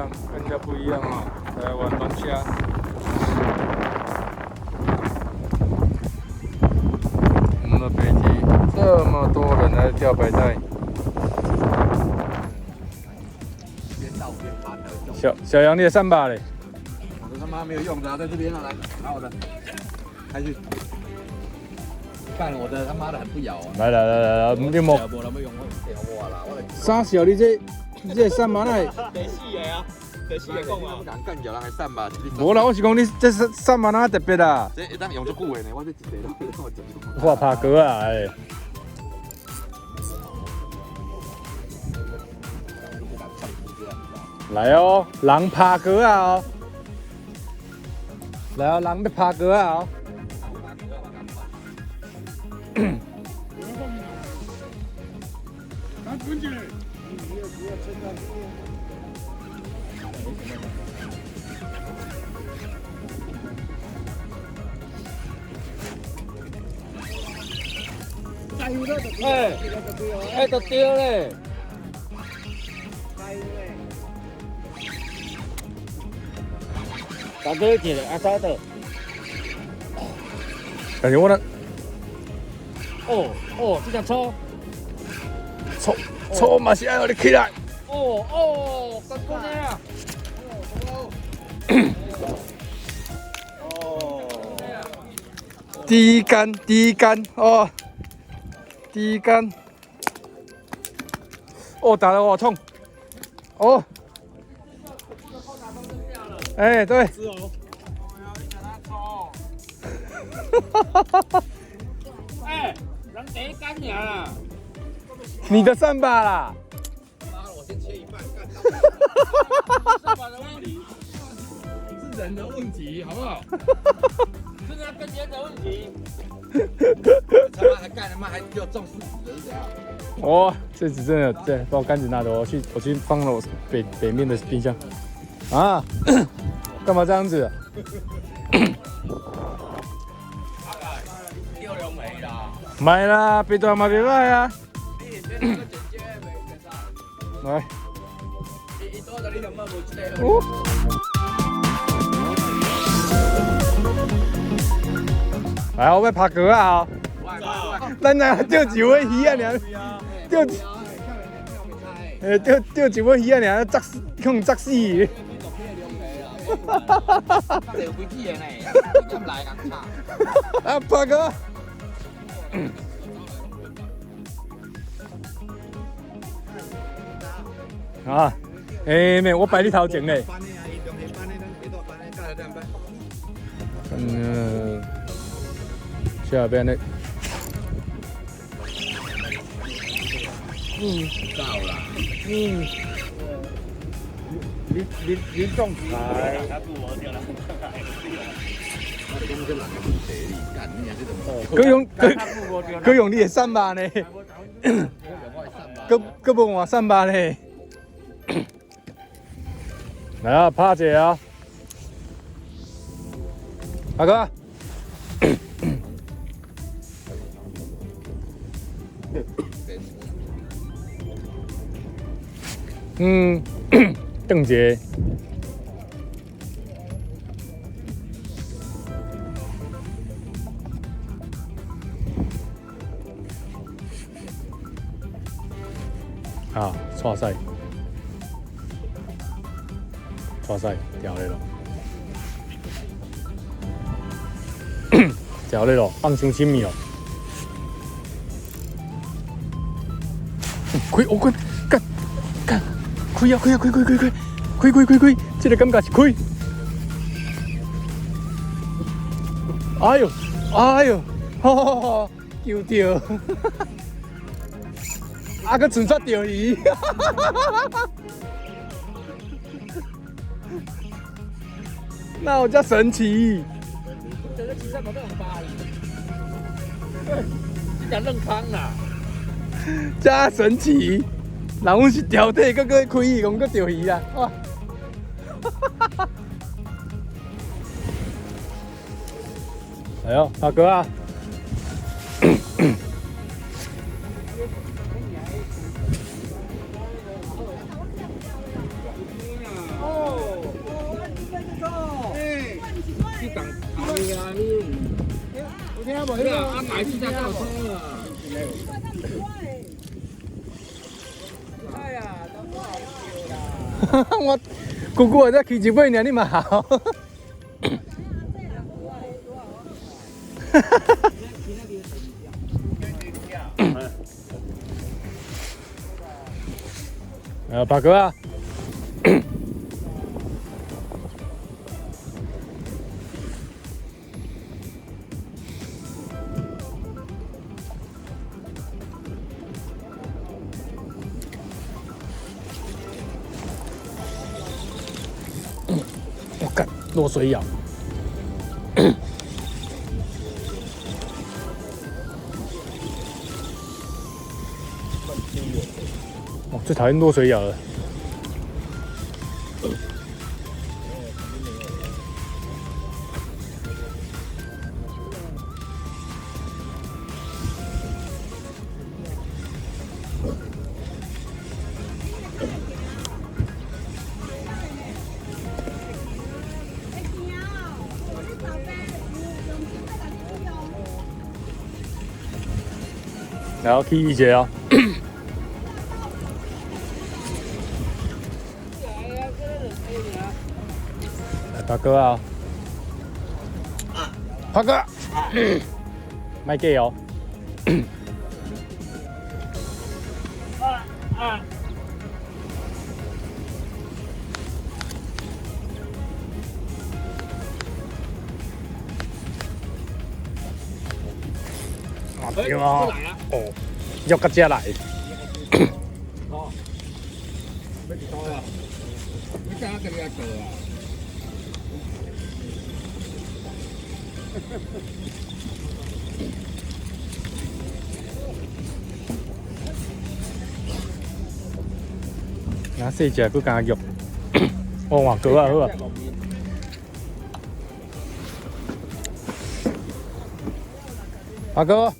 样，跟人家不一样啊！来玩龙虾。我们的北极这么多人来钓白带。小杨，你的3把嘞？我的他妈没有用的啊，在这边啊，来拿我的，开去。干我的他妈的很不咬啊！来，你莫。啥小？你这3把来？第四个啊，第四个讲啊。不敢干脚，人还3把。无啦，我是讲你这3把哪特别啦？这一当用足久的呢，我这一地都让我整。我拍哥啊！哎。来哦，人拍哥啊哦！来哦，人要拍哥啊哦！哎，都丢嘞！大哥去了，阿啥的？感觉我那哦，这样抽，抽嘛是要你起来。干过来啊！第一杆哦，第一杆哦，打得我痛哦。哎，对。是哦。哎，人第一杆呀！你的3把啦。妈的，我先切一半，干。3把的问题是人的问题，好不好？是他跟人的问题。他妈还干他妈还给我中40人是怎样？哦，这只真的，对，把我杆子拿走，我去放了我北面的冰箱。啊，干嘛这样子？丢了没啦？买啦，别断嘛，别卖啊！来，哦，来，我要拍歌啊！咱俩钓几尾鱼啊？俩钓几尾鱼啊？俩砸死！有飞机的呢，咁来咁差。啊，拍哥！啊，没，我摆你头前嘞。下边的。到啦。你仲裁。佢用你嘅3把呢？佢冇我3把呢？来啊，拍姐啊！大哥。邓杰。啊，错赛，掉嘞咯，掉嘞咯，放伤心咪哦。开，我干，开啊！开！这个感觉是开。哎呦，好，丢掉。啊，佮存出钓鱼，那有遮神奇？这个其实冇得用巴哩，这叫认康啦。遮神奇，人阮是钓体，佮开鱼，讲佮钓鱼啦，哇！来哦，大哥啊！听无？对啊，买去才到车了。哎呀，都不好笑啦。我姑姑在骑一尾呢，你嘛好。八哥啊！我干，落水咬。我最讨厌落水咬了。然后去一节哦。大哥啊，大哥，卖给哦。对啊，哦，要个家来。哦，要几多呀？你想要跟人家做啊？那细只佫加肉，哦哇，哥啊好啊！阿哥，哦。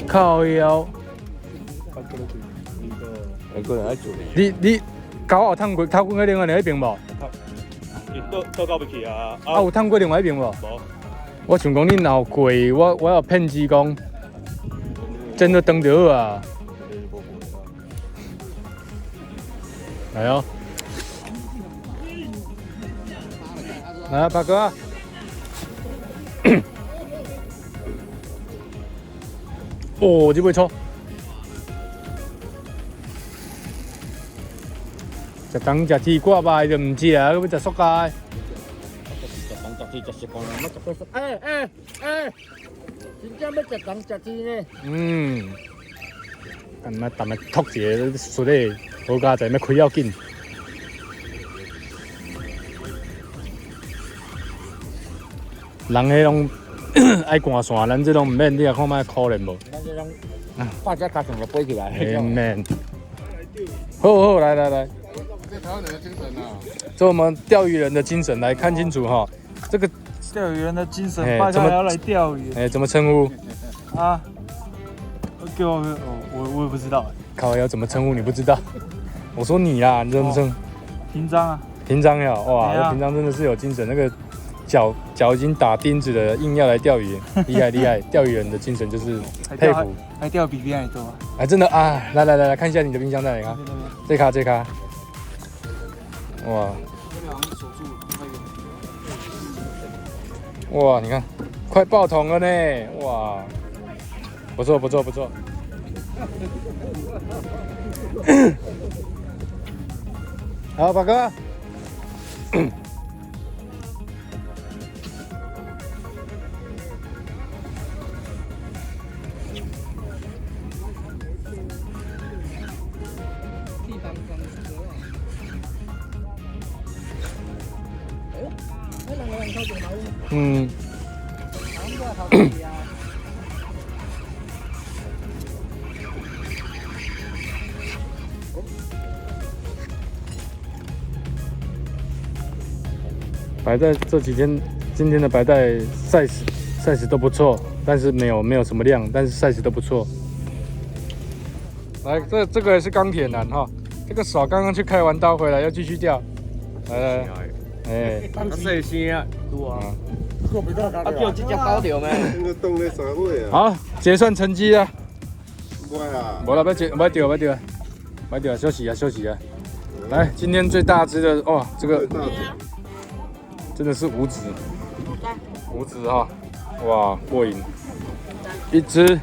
靠腰，一个人喺做。你狗有探过另外一边无？倒到不去啊！啊，有探过另外一边无？无。我想讲你闹过，我有骗机讲，真的登到啊！来哦，来啊，八哥啊！哦，这尾错。食东食西挂吧就唔食啊，要食塑胶。真正要食东食西呢。嗯，但系托一个出嚟，好家仔咩开要紧。人迄拢爱赶线，咱这种唔免，你也看卖可怜无？咱这种大家加上就飞起来。唔免。好，来。这台湾人的精神啊！这我们钓鱼人的精神，来看清楚哈，这个钓鱼人的精神，哎大家还要来钓鱼。怎么称呼？啊，给我也不知道。靠，要怎么称呼你不知道？我说你啦，你怎么称？平章啊。平章呀，哇，哎呀平章真的是有精神，那个脚已经打钉子了，硬要来钓鱼，厉害！钓鱼人的精神就是佩服。还钓比别人还多啊！哎，真的啊，来看一下你的冰箱在哪里啊？这卡。哇！哇，你看，快爆桶了呢！哇，不错。好，八哥。嗯。白带这几天，今天的白带 size 都不错，但是没有什么量，但是 size 都不错。来，这个也是钢铁男哈，这个手刚刚去开完刀回来，要继续钓。来，哎，细声啊，多啊。啊，叫这只高钓咩？冻咧3尾啊！好，结算成绩啊。唔啊！没了，别钓，休息啊。来，今天最大只的哦，这个真的是5指哈，哇，过瘾！1只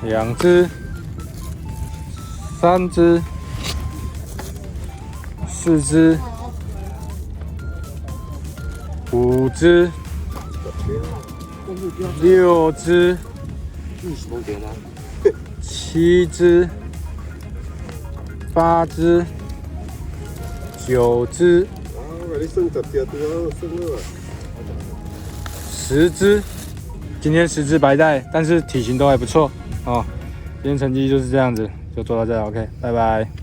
，2只，3只，4只，5只，6只，7只，8只，9只。你算10条对啊，算了。 10只，今天10只白带，但是体型都还不错哦。今天成绩就是这样子，就做到这 ，OK， 拜拜。